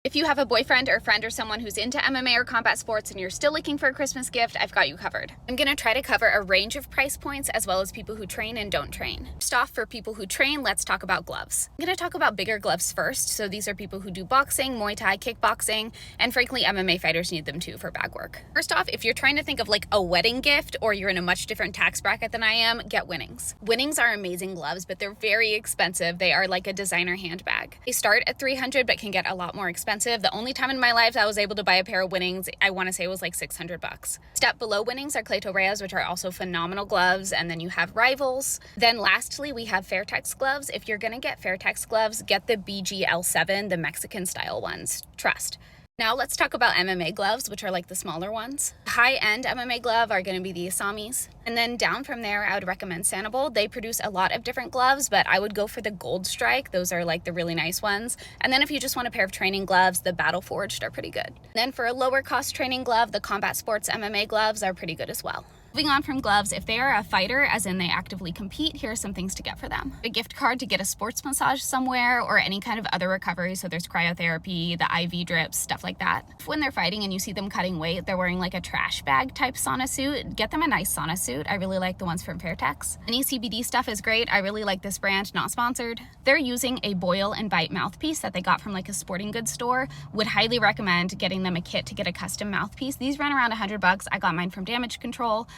If you have a boyfriend or friend or someone who's into MMA or combat sports and you're still looking for a Christmas gift, I've got you covered. I'm gonna try to cover a range of price points as well as people who train and don't train. First off, for people who train, let's talk about gloves. I'm gonna talk about bigger gloves first. So these are people who do boxing, Muay Thai, kickboxing, and frankly, MMA fighters need them too for bag work. First off, if you're trying to think of like a wedding gift or you're in a much different tax bracket than I am, get Winnings. Winnings are amazing gloves, but they're very expensive. They are like a designer handbag. They start at $300, but can get a lot more expensive. The only time in my life I was able to buy a pair of Winnings, I want to say it was like $600. Step below Winnings are Clayto Reyes, which are also phenomenal gloves, and then you have Rivals. Then lastly, we have Fairtex gloves. If you're gonna get Fairtex gloves, get the BGL7, the Mexican style ones. Trust. Now let's talk about MMA gloves, which are like the smaller ones. High-end MMA glove are going to be the Asamis. And then down from there, I would recommend Sanibel. They produce a lot of different gloves, but I would go for the Gold Strike. Those are like the really nice ones. And then if you just want a pair of training gloves, the Battle Forged are pretty good. Then for a lower cost training glove, the Combat Sports MMA gloves are pretty good as well. Moving on from gloves, if they are a fighter, as in they actively compete, here are some things to get for them. A gift card to get a sports massage somewhere or any kind of other recovery. So there's cryotherapy, the IV drips, stuff like that. When they're fighting and you see them cutting weight, they're wearing like a trash bag type sauna suit. Get them a nice sauna suit. I really like the ones from Fairtex. Any CBD stuff is great. I really like this brand, not sponsored. They're using a boil and bite mouthpiece that they got from like a sporting goods store. Would highly recommend getting them a kit to get a custom mouthpiece. These run around $100. I got mine from Damage Control.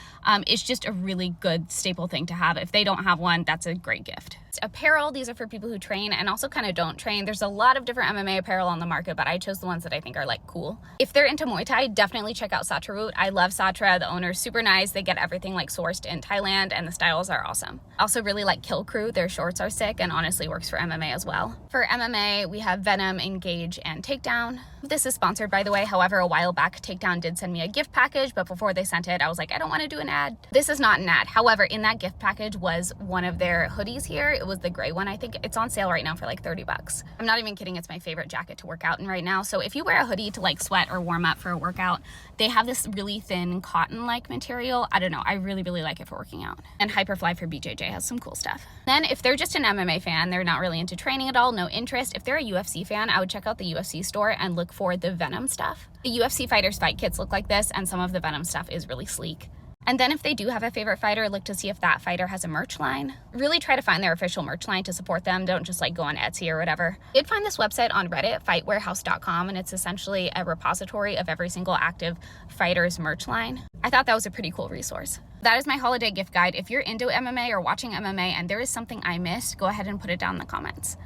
It's just a really good staple thing to have. If they don't have one, that's a great gift. Apparel, these are for people who train and also kind of don't train. There's a lot of different MMA apparel on the market, but I chose the ones that I think are like cool. If they're into Muay Thai, definitely check out Satra Root. I love Satra. The owner's super nice. They get everything like sourced in Thailand and the styles are awesome. Also really like Kill Crew. Their shorts are sick and honestly works for MMA as well. For MMA, we have Venom, Engage, and Takedown. This is sponsored, by the way. However, a while back, Takedown did send me a gift package, but before they sent it, I was like, I don't want to do an ad. This is not an ad. However, in that gift package was one of their hoodies here. It was the gray one. I think it's on sale right now for like $30. I'm not even kidding. It's my favorite jacket to work out in right now. So if you wear a hoodie to like sweat or warm up for a workout, they have this really thin cotton-like material. I don't know. I really, really like it for working out. And Hyperfly for BJJ has some cool stuff. Then if they're just an MMA fan, they're not really into training at all, no interest. If they're a UFC fan, I would check out the UFC store and look for the Venom stuff. The UFC fighters fight kits look like this, and some of the Venom stuff is really sleek. And then if they do have a favorite fighter, look to see if that fighter has a merch line. Really try to find their official merch line to support them. Don't just like go on Etsy or whatever. I did find this website on Reddit, fightwarehouse.com, and it's essentially a repository of every single active fighter's merch line. I thought that was a pretty cool resource. That is my holiday gift guide. If you're into MMA or watching MMA and there is something I missed, go ahead and put it down in the comments.